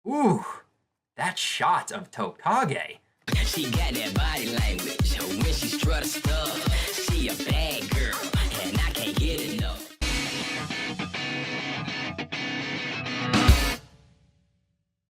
Ooh, that shot of Tokage. She got that body language. When she strut her stuff, she a bad girl, and I can't get enough.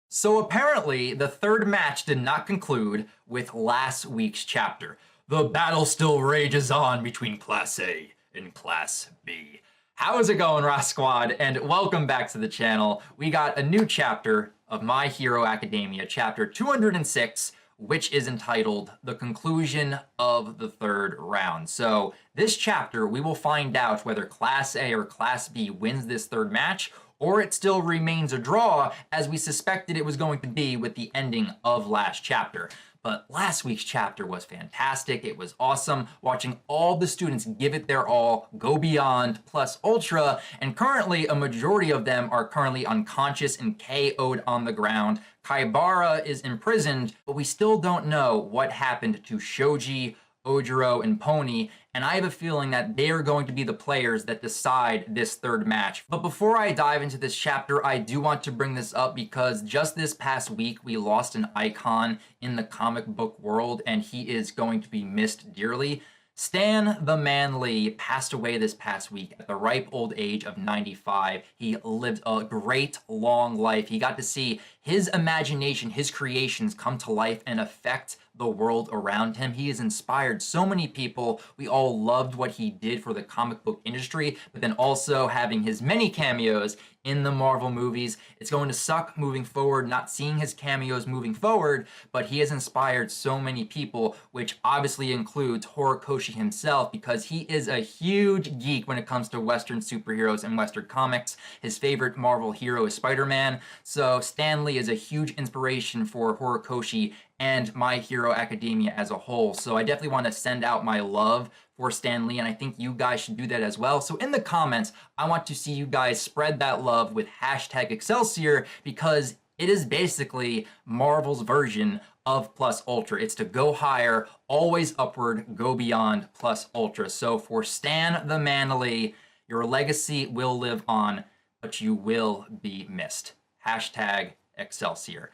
So apparently, the third match did not conclude with last week's chapter. The battle still rages on between Class A and Class B. How is it going, Ross Squad? And welcome back to the channel. We got a new chapter of My Hero Academia, chapter 206, which is entitled The Conclusion of the Third Round. So this chapter, we will find out whether Class A or Class B wins this third match, or it still remains a draw, as we suspected it was going to be with the ending of last chapter. But last week's chapter was fantastic. It was awesome watching all the students give it their all, go beyond, plus ultra, and currently a majority of them are currently unconscious and KO'd on the ground. Kaibara is imprisoned, but we still don't know what happened to Shoji, Ojiro, and Pony, and I have a feeling that they are going to be the players that decide this third match. But before I dive into this chapter, I do want to bring this up because just this past week, we lost an icon in the comic book world, and he is going to be missed dearly. Stan the Man Lee passed away this past week at the ripe old age of 95. He lived a great long life. He got to see his imagination, his creations come to life and affect the world around him. He has inspired so many people. We all loved what he did for the comic book industry, but then also having his many cameos in the Marvel movies. It's going to suck moving forward, not seeing his cameos moving forward, but he has inspired so many people, which obviously includes Horikoshi himself, because he is a huge geek when it comes to Western superheroes and Western comics. His favorite Marvel hero is Spider-Man, so Stan Lee is a huge inspiration for Horikoshi and My Hero Academia as a whole. So I definitely want to send out my love for Stan Lee, and I think you guys should do that as well. So in the comments, I want to see you guys spread that love with hashtag Excelsior, because it is basically Marvel's version of Plus Ultra. It's to go higher, always upward, go beyond Plus Ultra. So for Stan the Man Lee, your legacy will live on, but you will be missed. Hashtag Excelsior.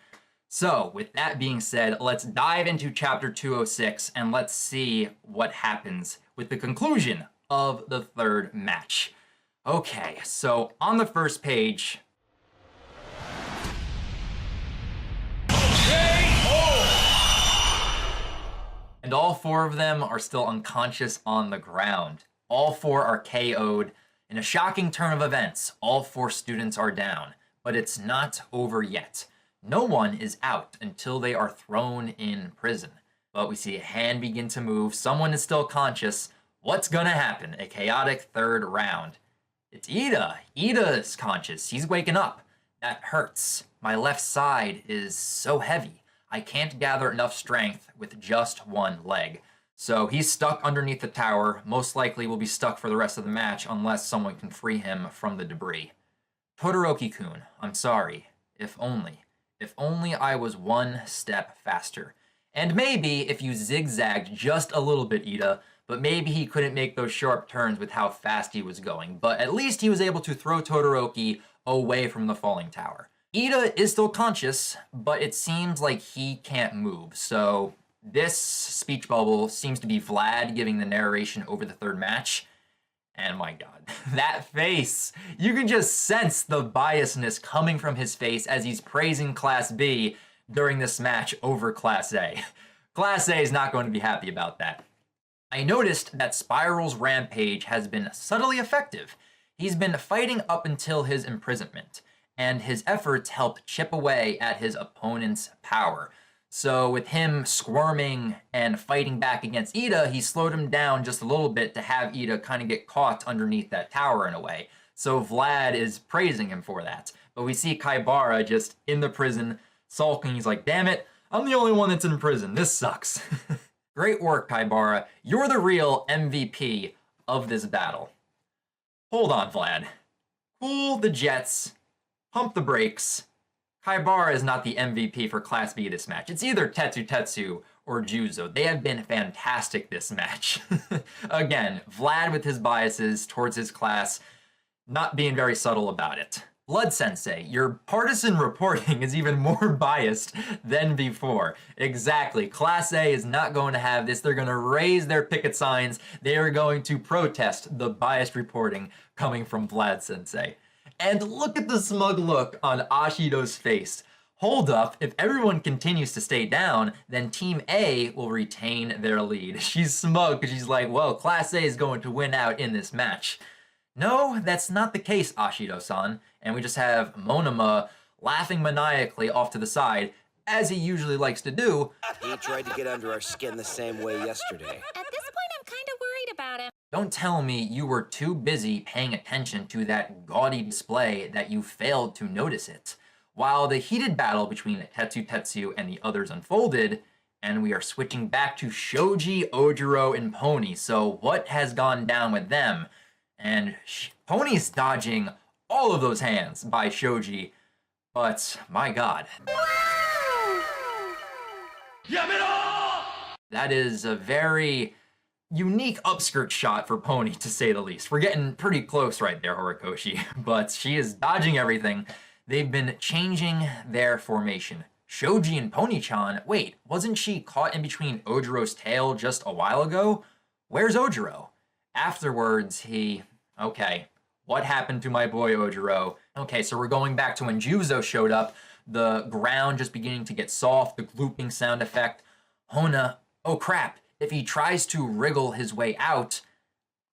So, with that being said, let's dive into chapter 206 and let's see what happens with the conclusion of the third match. Okay, so on the first page, and all four of them are still unconscious on the ground. All four are KO'd. In a shocking turn of events, all four students are down, but it's not over yet. No one is out until they are thrown in prison. But we see a hand begin to move. Someone is still conscious. What's gonna happen? A chaotic third round. It's Ida. Ida is conscious. He's waking up. That hurts. My left side is so heavy. I can't gather enough strength with just one leg. So he's stuck underneath the tower. Most likely will be stuck for the rest of the match unless someone can free him from the debris. Todoroki-kun, I'm sorry. If only. If only I was one step faster. And maybe if you zigzagged just a little bit, Ida, but maybe he couldn't make those sharp turns with how fast he was going. But at least he was able to throw Todoroki away from the falling tower. Ida is still conscious, but it seems like he can't move. So this speech bubble seems to be Vlad giving the narration over the third match. And my God, that face, you can just sense the biasness coming from his face as he's praising Class B during this match over Class A. Class A is not going to be happy about that. I noticed that Spiral's rampage has been subtly effective. He's been fighting up until his imprisonment, and his efforts helped chip away at his opponent's power. So with him squirming and fighting back against Ida, he slowed him down just a little bit to have Ida kind of get caught underneath that tower in a way. So Vlad is praising him for that. But we see Kaibara just in the prison, sulking. He's like, damn it, I'm the only one that's in prison. This sucks. Great work, Kaibara. You're the real MVP of this battle. Hold on, Vlad. Cool the jets. Pump the brakes. Kaibara is not the MVP for Class B this match. It's either Tetsu or Juzo. They have been fantastic this match. Again, Vlad with his biases towards his class, not being very subtle about it. Blood Sensei, your partisan reporting is even more biased than before. Exactly. Class A is not going to have this. They're going to raise their picket signs. They are going to protest the biased reporting coming from Vlad Sensei. And look at the smug look on Ashido's face. Hold up, if everyone continues to stay down, then Team A will retain their lead. She's smug because she's like, well, Class A is going to win out in this match. No, that's not the case, Ashido-san. And we just have Monoma laughing maniacally off to the side, as he usually likes to do. He tried to get under our skin the same way yesterday. At this point, I'm kind of worried about him. Don't tell me you were too busy paying attention to that gaudy display that you failed to notice it. While the heated battle between Tetsu and the others unfolded, and we are switching back to Shoji, Ojiro, and Pony. So what has gone down with them? And Pony's dodging all of those hands by Shoji, but my god. That is a very unique upskirt shot for Pony, to say the least. We're getting pretty close right there, Horikoshi, but she is dodging everything. They've been changing their formation. Shoji and Pony-chan, wait, wasn't she caught in between Ojiro's tail just a while ago? Where's Ojiro? Afterwards, okay, what happened to my boy Ojiro? Okay, so we're going back to when Juzo showed up, the ground just beginning to get soft, the glooping sound effect. Hona, oh crap, if he tries to wriggle his way out,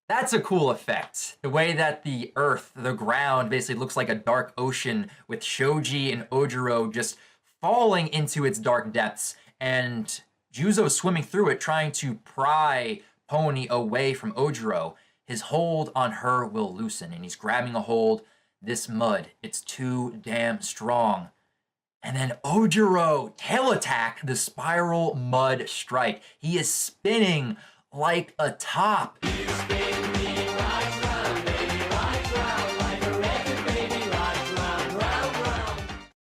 that's a cool effect. The way that the earth, the ground, basically looks like a dark ocean with Shoji and Ojiro just falling into its dark depths, and Juzo swimming through it, trying to pry Pony away from Ojiro. His hold on her will loosen, and he's grabbing a hold. This mud, it's too damn strong. And then Ojiro, tail attack, the spiral mud strike. He is spinning like a top.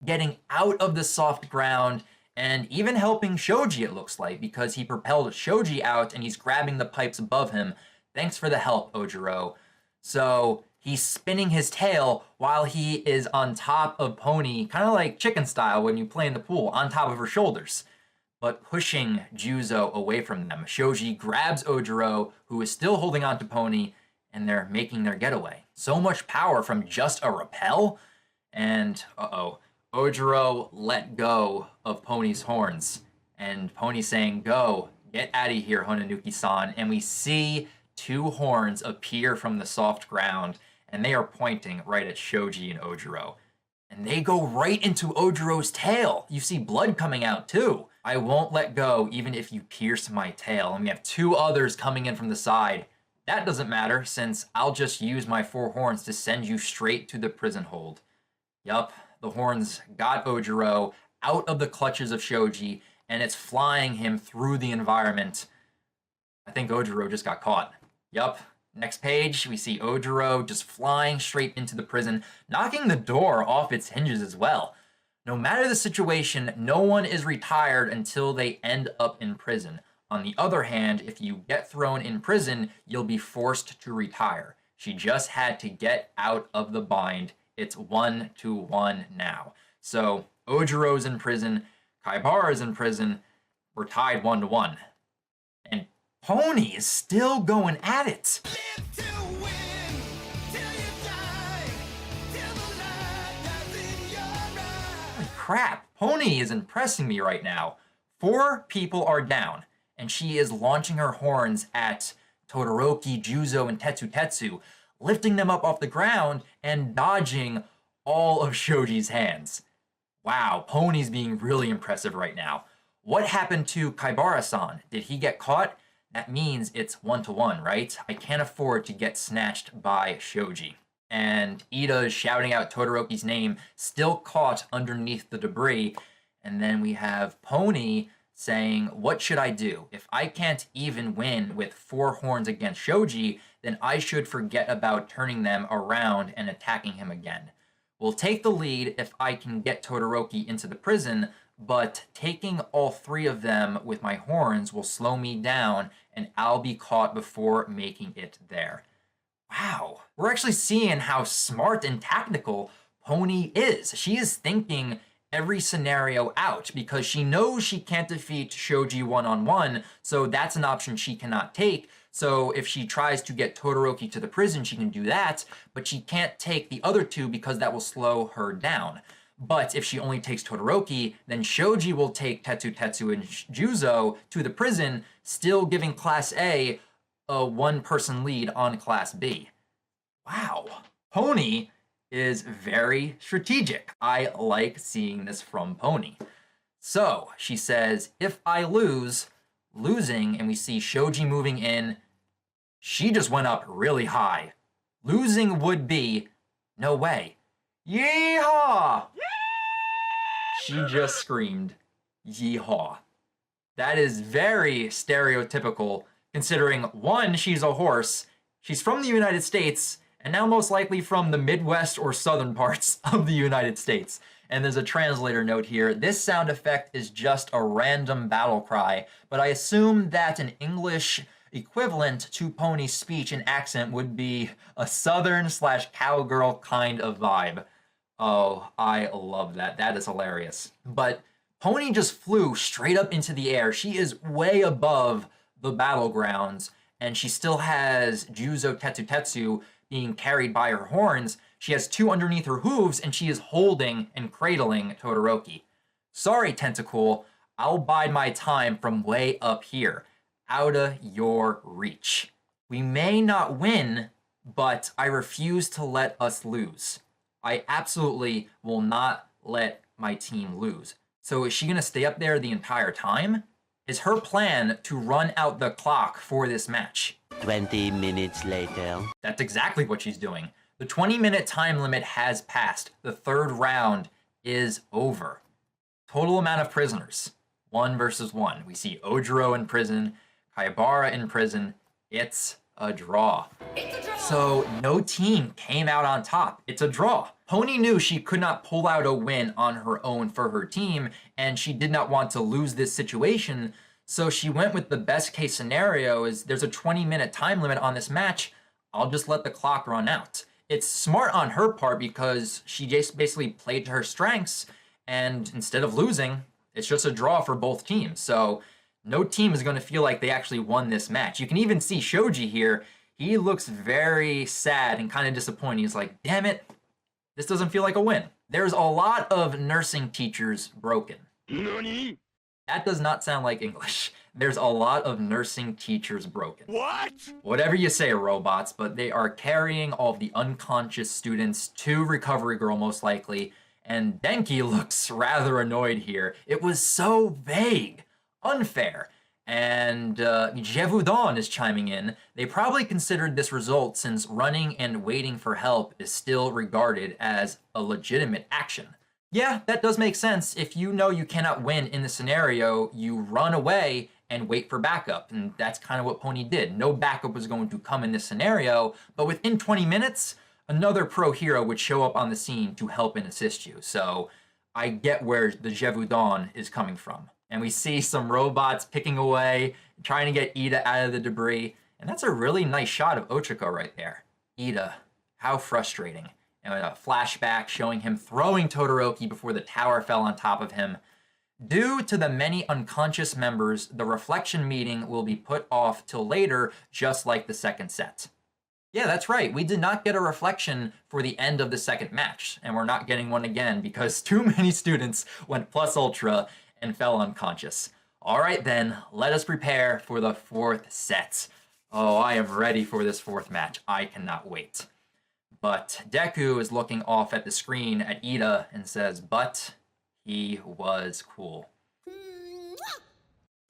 Getting out of the soft ground, and even helping Shoji, it looks like, because he propelled Shoji out and he's grabbing the pipes above him. Thanks for the help, Ojiro. So he's spinning his tail while he is on top of Pony, kind of like chicken style when you play in the pool, on top of her shoulders, but pushing Juzo away from them. Shoji grabs Ojiro, who is still holding on to Pony, and they're making their getaway. So much power from just a rappel, and Ojiro let go of Pony's horns, and Pony saying, go, get out of here, Honanuki-san, and we see two horns appear from the soft ground, and they are pointing right at Shoji and Ojiro. And they go right into Ojiro's tail. You see blood coming out too. I won't let go even if you pierce my tail. And we have two others coming in from the side. That doesn't matter, since I'll just use my four horns to send you straight to the prison hold. Yup, the horns got Ojiro out of the clutches of Shoji, and it's flying him through the environment. I think Ojiro just got caught. Yup. Next page, we see Ojiro just flying straight into the prison, knocking the door off its hinges as well. No matter the situation, no one is retired until they end up in prison. On the other hand, if you get thrown in prison, you'll be forced to retire. She just had to get out of the bind. It's 1-1 now. So Ojiro's in prison, Kaibara's in prison, we're tied 1-1. And Pony is still going at it. Holy crap, Pony is impressing me right now. 4 people are down, and she is launching her horns at Todoroki, Juzo, and Tetsu, lifting them up off the ground and dodging all of Shoji's hands. Wow, Pony's being really impressive right now. What happened to Kaibara-san? Did he get caught? That means it's 1-1, right? I can't afford to get snatched by Shoji. And Ida is shouting out Todoroki's name, still caught underneath the debris. And then we have Pony saying, what should I do? If I can't even win with 4 horns against Shoji, then I should forget about turning them around and attacking him again. We'll take the lead if I can get Todoroki into the prison, but taking all 3 of them with my horns will slow me down and I'll be caught before making it there. Wow, we're actually seeing how smart and tactical Pony is. She is thinking every scenario out because she knows she can't defeat Shoji one-on-one, so that's an option she cannot take. So if she tries to get Todoroki to the prison, she can do that, but she can't take the other two because that will slow her down. But if she only takes Todoroki, then Shoji will take Tetsu and Juzo to the prison, still giving Class A a one-person lead on Class B. Wow. Pony is very strategic. I like seeing this from Pony. So she says, if I losing, and we see Shoji moving in, she just went up really high. Losing would be, no way. Yeehaw! She just screamed, yeehaw. That is very stereotypical, considering one, she's a horse, she's from the United States, and now most likely from the Midwest or southern parts of the United States. And there's a translator note here. This sound effect is just a random battle cry, but I assume that an English equivalent to Pony's speech and accent would be a southern/cowgirl kind of vibe. Oh, I love that. That is hilarious. But Pony just flew straight up into the air. She is way above the battlegrounds, and she still has Juzo Tetsu being carried by her horns. She has two underneath her hooves, and she is holding and cradling Todoroki. Sorry, Tentacool, I'll bide my time from way up here, out of your reach. We may not win, but I refuse to let us lose. I absolutely will not let my team lose. So is she gonna stay up there the entire time? Is her plan to run out the clock for this match? 20 minutes later. That's exactly what she's doing. The 20-minute time limit has passed. The third round is over. Total amount of prisoners, 1 versus 1. We see Ojiro in prison, Kaibara in prison. It's a draw. So no team came out on top. It's a draw. Pony knew she could not pull out a win on her own for her team, and she did not want to lose this situation, so she went with the best case scenario is there's a 20-minute time limit on this match. I'll just let the clock run out. It's smart on her part because she just basically played to her strengths, and instead of losing, it's just a draw for both teams. So no team is going to feel like they actually won this match. You can even see Shoji here. He looks very sad and kind of disappointed. He's like, damn it, this doesn't feel like a win. There's a lot of nursing teachers broken. Nani? That does not sound like English. There's a lot of nursing teachers broken. What? Whatever you say, robots, but they are carrying all of the unconscious students to Recovery Girl most likely, and Denki looks rather annoyed here. It was so vague, unfair. And Jevudon is chiming in. They probably considered this result since running and waiting for help is still regarded as a legitimate action. Yeah, that does make sense. If you know you cannot win in the scenario, you run away and wait for backup. And that's kind of what Pony did. No backup was going to come in this scenario, but within 20 minutes, another pro hero would show up on the scene to help and assist you. So I get where the Jevudon is coming from. And we see some robots picking away, trying to get Ida out of the debris. And that's a really nice shot of Ochiko right there. Ida, how frustrating. And a flashback showing him throwing Todoroki before the tower fell on top of him. Due to the many unconscious members, the reflection meeting will be put off till later, just like the second set. Yeah, that's right. We did not get a reflection for the end of the second match, and we're not getting one again because too many students went plus ultra and fell unconscious. All right then, let us prepare for the fourth set. Oh, I am ready for this fourth match. I cannot wait. But Deku is looking off at the screen at Ida and says, but he was cool.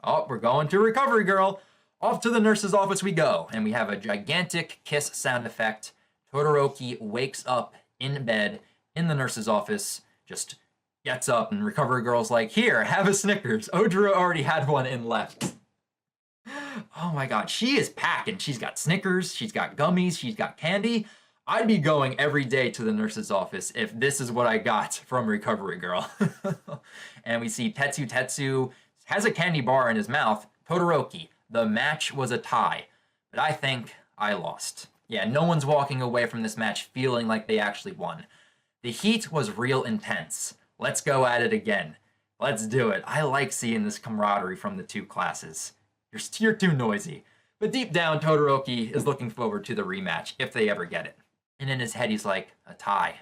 Oh, we're going to Recovery Girl. Off to the nurse's office we go. And we have a gigantic kiss sound effect. Todoroki wakes up in bed in the nurse's office, just gets up, and Recovery Girl's like, here, have a Snickers. Ojiro already had one and left. Oh my god, she is packing. She's got Snickers, she's got gummies, she's got candy. I'd be going every day to the nurse's office if this is what I got from Recovery Girl. And we see Tetsu has a candy bar in his mouth. Todoroki, the match was a tie, but I think I lost. Yeah, no one's walking away from this match feeling like they actually won. The heat was real intense. Let's go at it again. Let's do it. I like seeing this camaraderie from the two classes. You're too noisy. But deep down, Todoroki is looking forward to the rematch, if they ever get it. And in his head, he's like, a tie.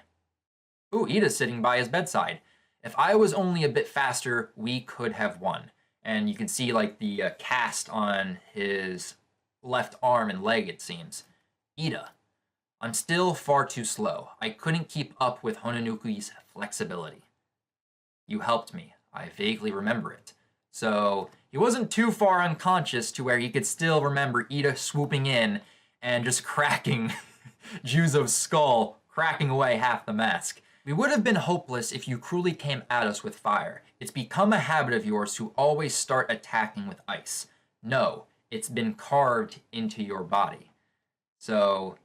Ooh, Ida's sitting by his bedside. If I was only a bit faster, we could have won. And you can see like the cast on his left arm and leg, it seems. Ida, I'm still far too slow. I couldn't keep up with Hononuki's flexibility. You helped me. I vaguely remember it. So he wasn't too far unconscious to where he could still remember Ida swooping in and just cracking Juzo's skull, cracking away half the mask. We would have been hopeless if you cruelly came at us with fire. It's become a habit of yours to always start attacking with ice. No, it's been carved into your body. So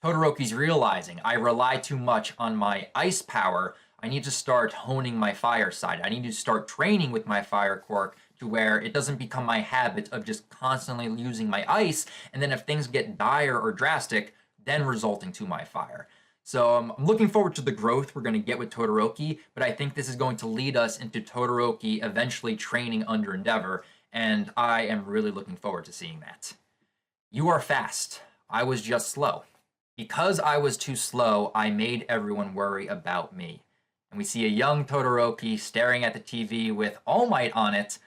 Todoroki's realizing, I rely too much on my ice power. I need to start honing my fire side. I need to start training with my fire quirk to where it doesn't become my habit of just constantly using my ice, and then if things get dire or drastic, then resulting to my fire. So I'm looking forward to the growth we're going to get with Todoroki, but I think this is going to lead us into Todoroki eventually training under Endeavor, and I am really looking forward to seeing that. You are fast. I was just slow. Because I was too slow, I made everyone worry about me. And we see a young Todoroki staring at the TV with All Might on it.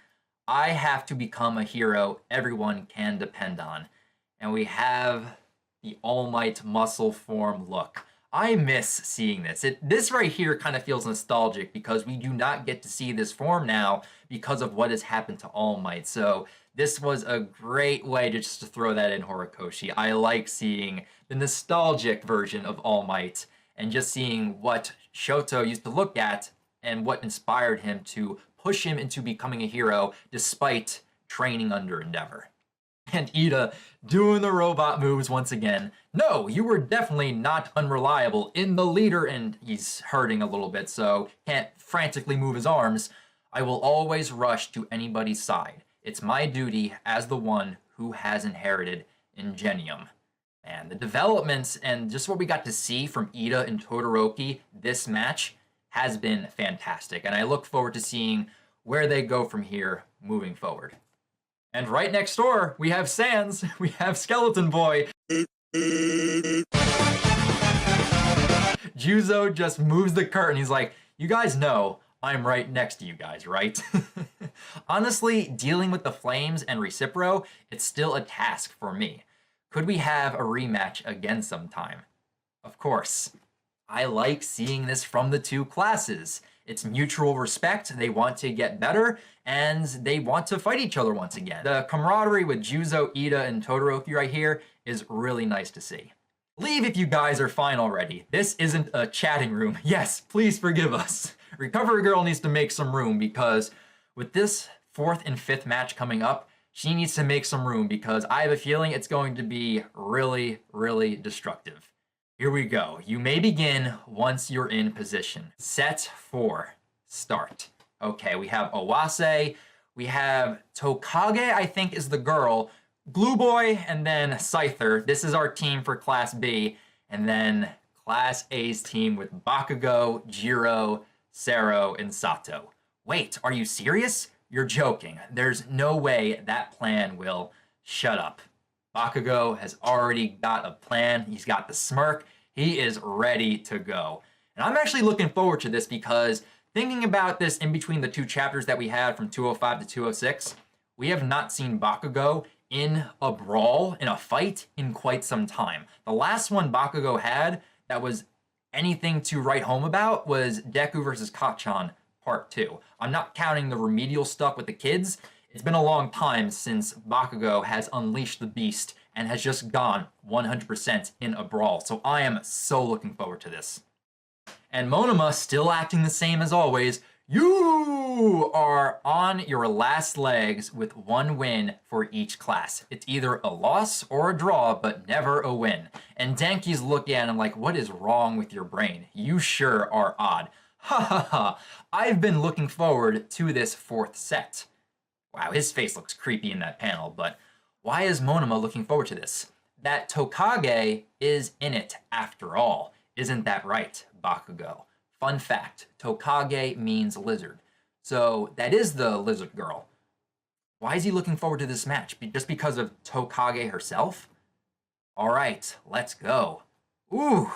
I have to become a hero everyone can depend on. And we have the All Might muscle form look. I miss seeing this. This right here kind of feels nostalgic because we do not get to see this form now because of what has happened to All Might. So this was a great way to just throw that in Horikoshi. I like seeing the nostalgic version of All Might and just seeing what Shoto used to look at and what inspired him to push him into becoming a hero despite training under Endeavor. And Ida doing the robot moves once again. No, you were definitely not unreliable in the leader, and he's hurting a little bit, so can't frantically move his arms. I will always rush to anybody's side. It's my duty as the one who has inherited Ingenium. And the developments and just what we got to see from Ida and Todoroki this match has been fantastic, and I look forward to seeing where they go from here moving forward. And right next door, we have Sans, we have Skeleton Boy. Juzo just moves the curtain. He's like, you guys know I'm right next to you guys, right? Honestly, dealing with the flames and Recipro, it's still a task for me. Could we have a rematch again sometime? Of course. I like seeing this from the two classes. It's mutual respect, they want to get better, and they want to fight each other once again. The camaraderie with Juzo, Ida, and Todoroki right here is really nice to see. Leave if you guys are fine already. This isn't a chatting room. Yes, please forgive us. Recovery Girl needs to make some room because with this 4th and 5th match coming up, she needs to make some room because I have a feeling it's going to be really, really destructive. Here we go. You may begin once you're in position. Set 4. Start. Okay, we have Owase. We have Tokage, I think is the girl. Glue Boy, and then Scyther. This is our team for Class B. And then Class A's team with Bakugo, Jiro, Sero, and Sato. Wait, are you serious? You're joking. There's no way that plan will shut up. Bakugo has already got a plan. He's got the smirk. He is ready to go. And I'm actually looking forward to this because thinking about this in between the two chapters that we had from 205 to 206, we have not seen Bakugo in a brawl, in a fight, in quite some time. The last one Bakugo had that was anything to write home about was Deku versus Kacchan Part 2. I'm not counting the remedial stuff with the kids. It's been a long time since Bakugo has unleashed the beast and has just gone 100% in a brawl. So I am so looking forward to this. And Monoma still acting the same as always. You are on your last legs with 1 win for each class. It's either a loss or a draw, but never a win. And Denki's looking at him like, what is wrong with your brain? You sure are odd. Ha ha ha. I've been looking forward to this 4th set. Wow, his face looks creepy in that panel, but why is Monoma looking forward to this? That Tokage is in it after all. Isn't that right, Bakugo? Fun fact, Tokage means lizard. So that is the lizard girl. Why is he looking forward to this match? Just because of Tokage herself? All right, let's go. Ooh,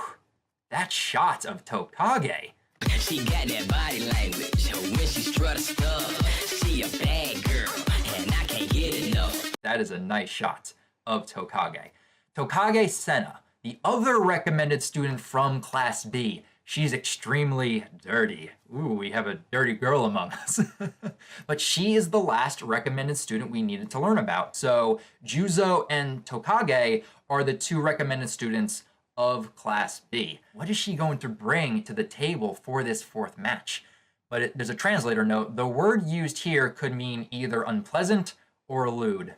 that shot of Tokage. She got that body language. When she strut her stuff, she a bad girl, and I can't get enough. That is a nice shot of Tokage. Tokage Senna, the other recommended student from Class B. She's extremely dirty. Ooh, we have a dirty girl among us. But she is the last recommended student we needed to learn about. So Juzo and Tokage are the two recommended students of Class B. What is she going to bring to the table for this fourth match? But there's a translator note. The word used here could mean either unpleasant or lewd.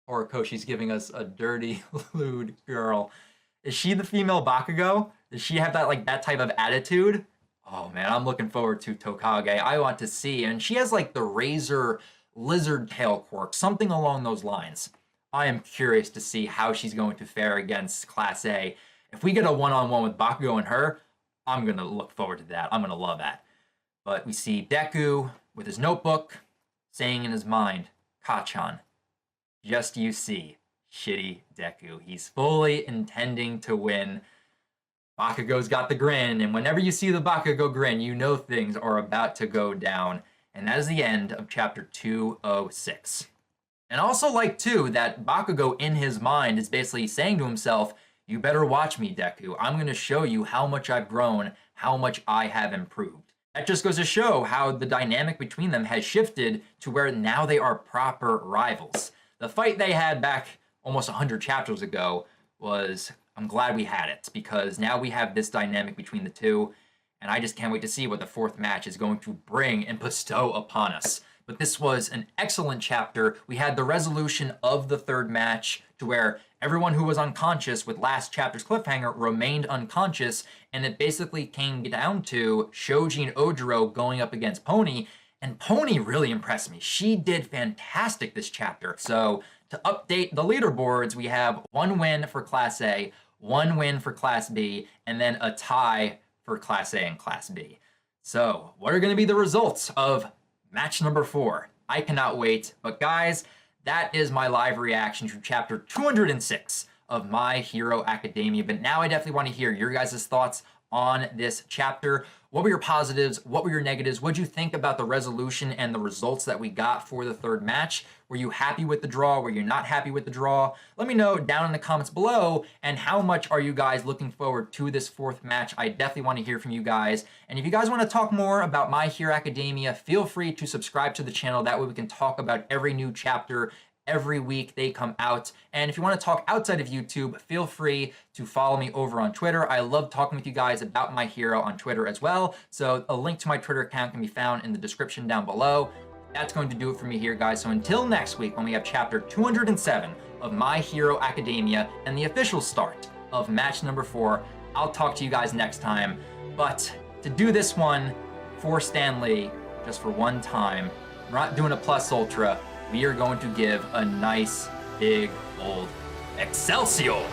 Horikoshi's giving us a dirty, lewd girl. Is she the female Bakugo? Does she have that type of attitude? Oh man, I'm looking forward to Tokage. I want to see, and she has like the razor lizard tail quirk, something along those lines. I am curious to see how she's going to fare against Class A. If we get a one-on-one with Bakugo and her, I'm gonna look forward to that. I'm gonna love that. But we see Deku with his notebook, saying in his mind, Kachan. Just you see, shitty Deku. He's fully intending to win. Bakugo's got the grin, and whenever you see the Bakugo grin, you know things are about to go down. And that is the end of chapter 206. And I also like, too, that Bakugo in his mind is basically saying to himself, you better watch me, Deku. I'm going to show you how much I've grown, how much I have improved. That just goes to show how the dynamic between them has shifted to where now they are proper rivals. The fight they had back almost 100 chapters ago was, I'm glad we had it, because now we have this dynamic between the two, and I just can't wait to see what the fourth match is going to bring and bestow upon us. But this was an excellent chapter. We had the resolution of the third match to where everyone who was unconscious with last chapter's cliffhanger remained unconscious, and it basically came down to Shoji and Ojiro going up against Pony, and Pony really impressed me. She did fantastic this chapter. So to update the leaderboards, we have 1 win for Class A, 1 win for Class B, and then a tie for Class A and Class B. So what are going to be the results of match number 4? I cannot wait. But guys, that is my live reaction to chapter 206 of My Hero Academia. But now I definitely want to hear your guys' thoughts on this chapter. What were your positives? What were your negatives? What did you think about the resolution and the results that we got for the third match? Were you happy with the draw? Were you not happy with the draw? Let me know down in the comments below. And how much are you guys looking forward to this fourth match? I definitely want to hear from you guys. And if you guys want to talk more about My Hero Academia, feel free to subscribe to the channel. That way we can talk about every new chapter every week they come out. And if you want to talk outside of YouTube, feel free to follow me over on Twitter. I love talking with you guys about My Hero on Twitter as well. So a link to my Twitter account can be found in the description down below. That's going to do it for me here, guys. So until next week, when we have chapter 207 of My Hero Academia and the official start of match number 4, I'll talk to you guys next time. But to do this one for Stan Lee, just for one time, we're not doing a plus ultra. We are going to give a nice, big, old Excelsior!